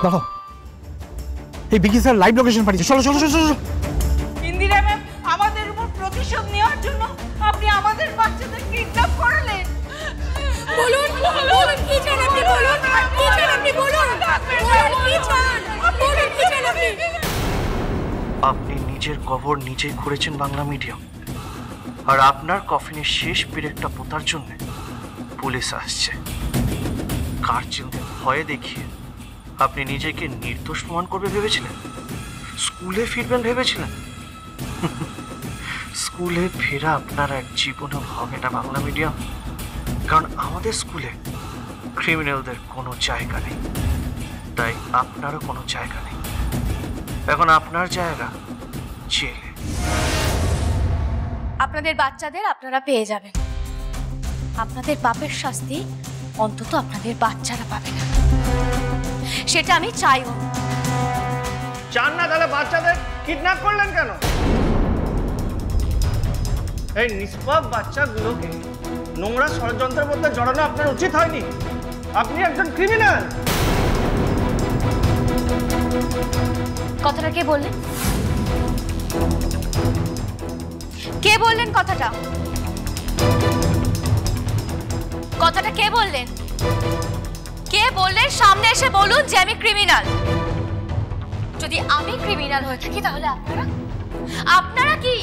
দাঁড়াও, এই বিকি sir live location পাঠিয়েছে। চলো চলো চলো চলো। ইন্দিরা ম্যাম, আমাদের উপর প্রতিশোধ নেওয়ার জন্য আপনি আমাদের বাচ্চাদের কিডন্যাপ করালেন। বলুন বলুন কি চান আপনি, বলুন কি চান আপনি, বলুন বলুন কি চান, বলুন কি চান আপনি। আপনি নিজের কবর নিজেই খুঁড়েছেন বাংলা মিডিয়াম, আর আপনার কফিনের শেষ পেরেকটা পোতার জন্য পুলিশ আসছে। কার চিনতে ভয়ে দেখিয়ে আপনি নিজেকে নির্দোষ প্রমাণ করবে ভেবেছিলেন? স্কুলে ফিরবেন ভেবেছিলেন? স্কুলে ফেরা আপনার এক জীবনও হবে না বাংলা মিডিয়াম, কারণ আমাদের স্কুলে ক্রিমিনালদের কোনো জায়গা নেই, তাই আপনারও কোনো জায়গা নেই। এখন আপনার জায়গা জেলে। আপনাদের বাচ্চাদের আপনারা পেয়ে যাবেন, আপনাদের পাপের শাস্তি অন্তত আপনাদের বাচ্চারা পাবে না, সেটা আমি চাইও। চান না তাহলে বাচ্চাদের কিডন্যাপ করলেন কেন? এই নিষ্পাপ বাচ্চাগুলোকে নোংরা ষড়যন্ত্রের মধ্যে জড়ানো আপনার উচিত হয়নি। আপনি একজন ক্রিমিনাল। কথাটা কে বললেন? কে বললেন কথাটা? কথাটা কে বললেন? কে বললেন? সামনে এসে বলুন যে আমি ক্রিমিনাল। যদি আমি ক্রিমিনাল হয়ে থাকি তাহলে আপনারা আপনারা কি?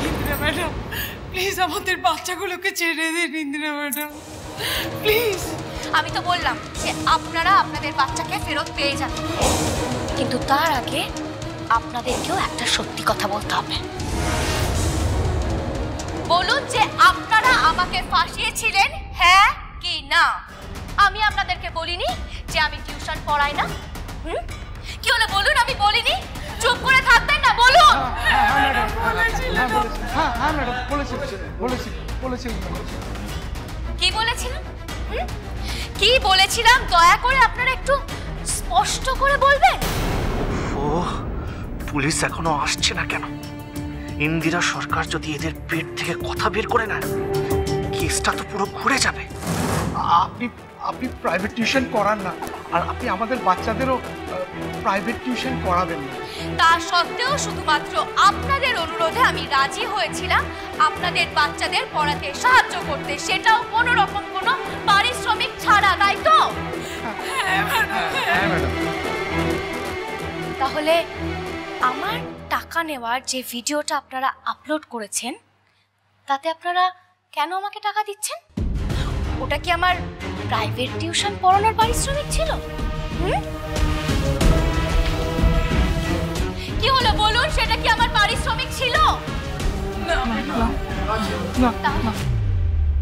ইন্দিরা ম্যাডাম, প্লিজ আমাদের বাচ্চাগুলোকে ছেড়ে দিন। Indira madam please. আমি তো বললাম যে আপনারা আপনাদের বাচ্চাকে ফেরত পেয়ে যাবেন, কিন্তু তার আগে আপনাদেরকেও একটা সত্যি কথা বলতে হবে। বলুন যে আপনারা আমাকে ফাঁসিয়েছিলেন, হ্যাঁ কি না? আমি আপনাদেরকে বলিনি যে আমি টিউশন পড়াই না। কি হলো বলুন? আমি বলিনি? চুপ করে থাকবেন না, বলুন। কি বলেছিলাম? কি বলেছিলাম দয়া করে আপনারা একটু স্পষ্ট করে বলবেন। ও পুলিশ এখনো আসছে না কেন? ইন্দিরা সরকার যদি এদের পেট থেকে কথা বের করে নেয়, কেসটা তো পুরো ঘুরে যাবে। আপনি প্রাইভেট টিউশন করান না, আর আপনি আমাদের বাচ্চাদেরও প্রাইভেট টিউশন করাবেন না। তা সত্ত্বেও শুধুমাত্র আপনাদের অনুরোধে আমি রাজি হয়েছিলাম আপনাদের বাচ্চাদের পড়াতে সাহায্য করতে, সেটাও কোনো রকম কোনো পারিশ্রমিক ছাড়া, তাই তো? হ্যাঁ ম্যাডাম। তাহলে আমার টাকা নেওয়ার যে ভিডিওটা আপনারা আপলোড করেছেন, তাতে আপনারা কেন আমাকে টাকা দিচ্ছেন? ওটা কি আমার প্রাইভেট টিউশন পড়ানোর পারিশ্রমিক ছিল? কি হলো বলুন, সেটা কি আমার পারিশ্রমিক ছিল?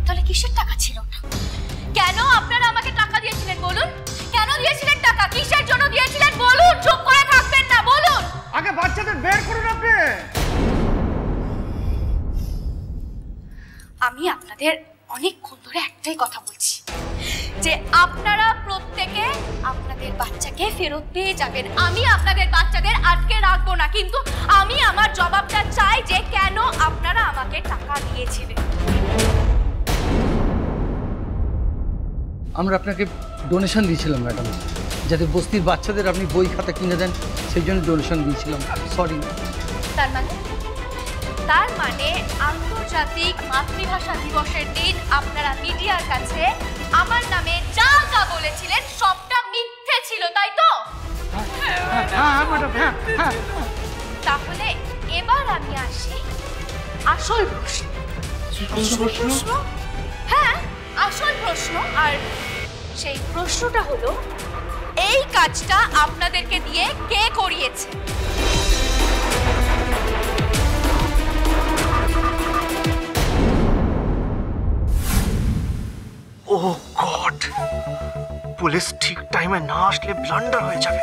তাহলে কিসের টাকা ছিল? কেন আপনারা আমাকে টাকা দিয়েছিলেন বলুন? কেন দিয়েছিলেন টাকা? কিসের জন্য দিয়েছিলেন বলুন? চুপ করে থাকবেন না, বলুন। আগে বাচ্চাদের বের করুন আপনি। আমি আপনাদের অনেকক্ষণ ধরে একটাই কথা বলছি যে আপনারা প্রত্যেকে আপনাদের বাচ্চাকে ফেরত পেয়ে যাবেন। আমি আপনাদের বাচ্চাদের আটকে রাখবো না, কিন্তু আমি আমার জবাবটা চাই যে কেন আপনারা আমাকে টাকা দিয়েছিলেন। আমরা আপনাকে ডোনেশন দিয়েছিলাম ম্যাডাম, যাতে বস্তির বাচ্চাদের আপনি বই খাতা কিনে দেন, সেই জন্য ডোনেশন দিয়েছিলাম। সরি। তার মানে আন্তর্জাতিক মাতৃভাষা দিবসের দিন আপনারা মিডিয়ার কাছে আমার নামে যা যা বলেছিলেন সবটা মিথ্যে ছিল, তাই তো? তাহলে এবার আমি আসি আসল প্রশ্ন। হ্যাঁ, আসল প্রশ্ন। আর সেই প্রশ্নটা হলো, এই কাজটা আপনাদেরকে দিয়ে কে করিয়েছে? ও গড, পুলিশ ঠিক টাইমে না আসলে ব্লান্ডার হয়ে যাবে।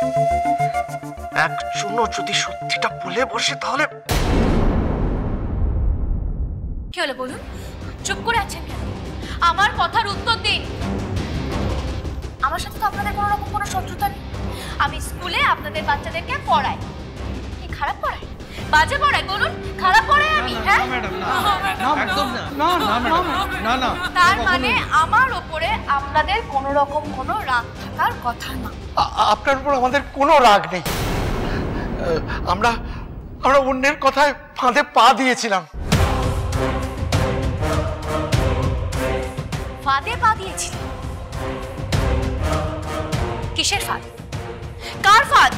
একজনও যদি সত্যিটা বলে বসে তাহলে। কি হলো বলুন? চুপ করে আছেন কেন? আমার কথার উত্তর দিন। আমার সাথে তো আপনাদের কোনো রকম কোনো শত্রুতা নেই। আমি স্কুলে আপনাদের বাচ্চাদেরকে পড়াই। কি খারাপ পড়াই? বাজে পড়াই বলুন? খারাপ পড়াই আমি? হ্যাঁ, একদম না, না না ম্যাডাম, না না। তার মানে আমার ওপরে আপনাদের কোনো রকম কোনো রাগ থাকার কথা না। আপনার উপর আমাদের কোনো রাগ নেই। আমরা অন্যের কথায় ফাঁদে পা দিয়েছিলাম। ফাঁদে পা দিয়েছিল? কিসের ফাঁদ? কার ফাঁদ?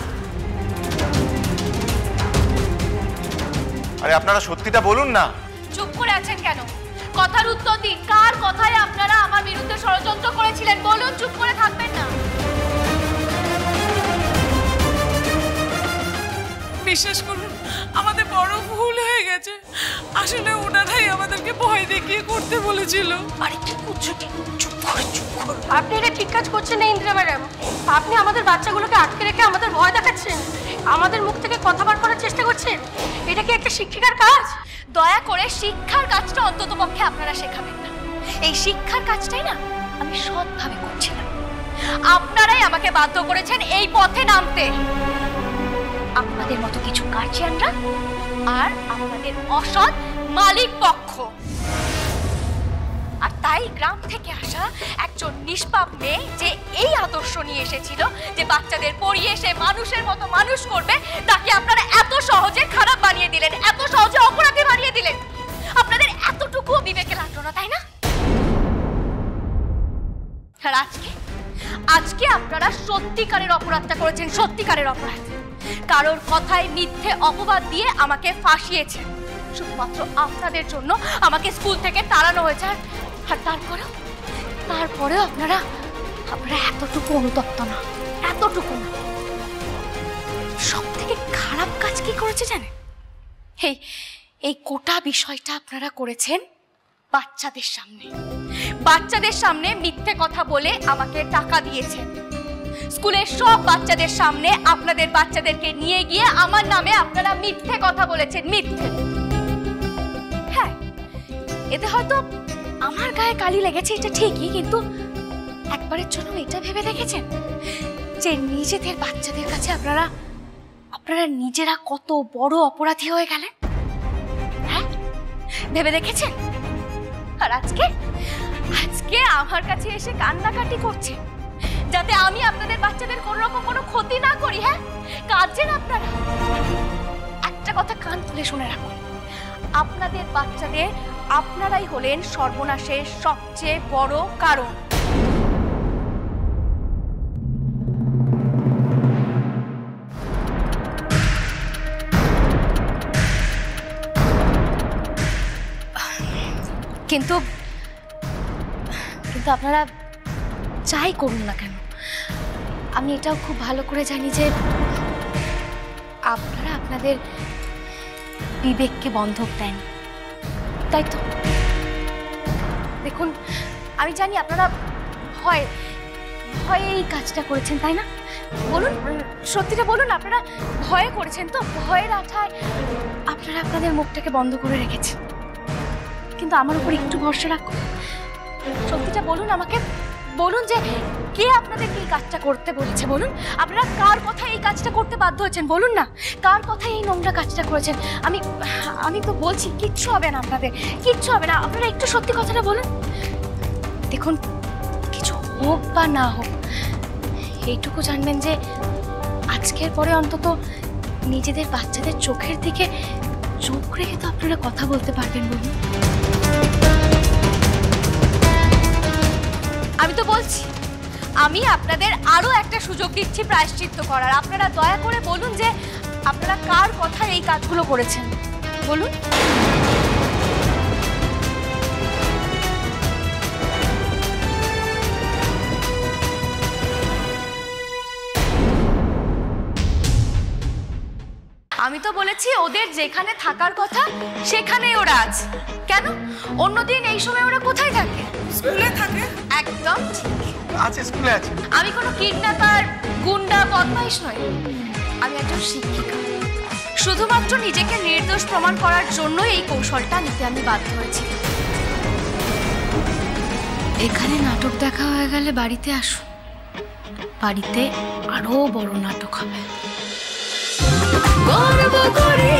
আরে আপনারা সত্যিটা বলুন না। চুপ করে আছেন কেন? কথার উত্তর দিন। কার কথায় আপনারা আমার বিরুদ্ধে ষড়যন্ত্র করেছিলেন বলুন, চুপ করে থাকবেন না। বিশ্বাস করুন, আমাদের বড় ভুল হয়ে গেছে। আসলে ওনারাই আমাদেরকে ভয় দেখিয়ে করতে বলেছিল। আরে কি করছো? চুপ করে চুপ করো। আপনি এটা ঠিক কাজ করছেন না ইন্দিরা ম্যাডাম। আপনি আমাদের বাচ্চাগুলোকে আটকে রেখে আমাদের ভয় দেখাচ্ছেন, আমাদের মুখ থেকে কথা বার করার চেষ্টা করছেন। এটা কি একটা শিক্ষিকার কাজ? দয়া করে শিক্ষার কাজটা অন্ততপক্ষে আপনারা শেখাবেন না। এই শিক্ষার কাজটাই না আমি সৎভাবে করছিলাম। আপনারাই আমাকে বাধ্য করেছেন এই পথে নামতে। আপনাদের মতো কিছু গার্জিয়ানরা আর আপনাদের অসৎ মালিক পক্ষ। আর তাই গ্রাম থেকে আসা একজন নিষ্পাপ মেয়ে যে এই আদর্শ নিয়ে এসেছিল যে বাচ্চাদের পড়িয়ে সে মানুষের মতো মানুষ করবে, তাকে আপনারা এত সহজে খারাপ বানিয়ে দিলেন, এত সহজে অপরাধী বানিয়ে দিলেন। আপনাদের এতটুকুও বিবেকে লাগলো না, তাই না? আর আজকে আপনারা সত্যিকারের অপরাধটা করেছেন, সত্যিকারের অপরাধ। কারোর কথায় মিথ্যে অপবাদ দিয়ে আমাকে ফাঁসিয়েছেন। শুধুমাত্র আপনাদের জন্য আমাকে স্কুল থেকে তাড়ানো হয়েছে। আর তারপরেও আপনারা এতটুকু অনুতপ্ত না, এতটুকু না। সব থেকে খারাপ কাজ কি করেছে জানেন? এই গোটা বিষয়টা আপনারা করেছেন বাচ্চাদের সামনে মিথ্যে কথা বলে আমাকে টাকা দিয়েছেন। স্কুলের সব বাচ্চাদের সামনে আপনাদের বাচ্চাদেরকে নিয়ে গিয়ে আমার নামে আপনারা মিথ্যে কথা বলেছেন, মিথ্যে। হ্যাঁ, এতে হয়তো আমার গায়ে কালি লেগেছে, এটা ঠিকই, কিন্তু একবারের জন্য এটা ভেবে দেখেছেন যে নিজেদের বাচ্চাদের কাছে আপনারা নিজেরা কত বড় অপরাধী হয়ে গেলেন? হ্যাঁ, ভেবে দেখেছেন? আর আজকে আমার কাছে এসে কান্নাকাটি করছে যাতে আমি আপনাদের বাচ্চাদের কোনো রকম কোনো ক্ষতি না করি। হ্যাঁ, কাঁদছেন আপনারা। একটা কথা কান খুলে শুনে রাখুন, আপনাদের বাচ্চাদের আপনারাই হলেন সর্বনাশের সবচেয়ে বড় কারণ। কিন্তু আপনারা যাই করুন না কেন, আমি এটাও খুব ভালো করে জানি যে আপনারা আপনাদের বিবেককে বন্ধক দেন, তাই তো? দেখুন, আমি জানি আপনারা ভয়ে এই কাজটা করেছেন, তাই না? বলুন, সত্যিটা বলুন, আপনারা ভয়ে করেছেন তো? ভয়ের আঠায় আপনারা আপনাদের মুখটাকে বন্ধ করে রেখেছেন। কিন্তু আমার উপর একটু ভরসা রাখুন, সত্যিটা বলুন আমাকে। বলুন যে কে আপনাদেরকে এই কাজটা করতে বলেছে? বলুন, আপনারা কার কথা এই কাজটা করতে বাধ্য হয়েছেন? বলুন না, কার কথা এই নোংরা কাজটা করেছেন? আমি তো বলছি কিচ্ছু হবে না, আপনাদের কিচ্ছু হবে না। আপনারা একটু সত্যি কথাটা বলুন। দেখুন, কিছু হোক বা না হোক, এইটুকু জানবেন যে আজকের পরে অন্তত নিজেদের বাচ্চাদের চোখের দিকে চোখ রেখে তো আপনারা কথা বলতে পারবেন। বলুন, আমি তো বলছি আমি আপনাদের আরো একটা সুযোগ দিচ্ছি প্রায়শ্চিত্ত করার। আপনারা দয়া করে বলুন যে আপনারা কার কথায় এই কাজগুলো করেছেন। বলুন। আমি তো বলেছি ওদের যেখানে থাকার কথা সেখানেই ওরা আছে। কেন অন্যদিন এই সময় ওরা কোথায় থাকে? স্কুলে থাকে। একদম ঠিক আছে, স্কুলে আছে। আমি কোনো কিডন্যাপার, গুন্ডা, বদমাইশ নই। আমি একজন শিক্ষিকা। শুধুমাত্র নিজেকে নির্দোষ প্রমাণ করার জন্যই এই কৌশলটা নিতে আমি বাধ্য হয়েছি। এখানে নাটক দেখা হয়ে গেলে বাড়িতে আসুন, বাড়িতে আরো বড় নাটক হবে। গর্ব করে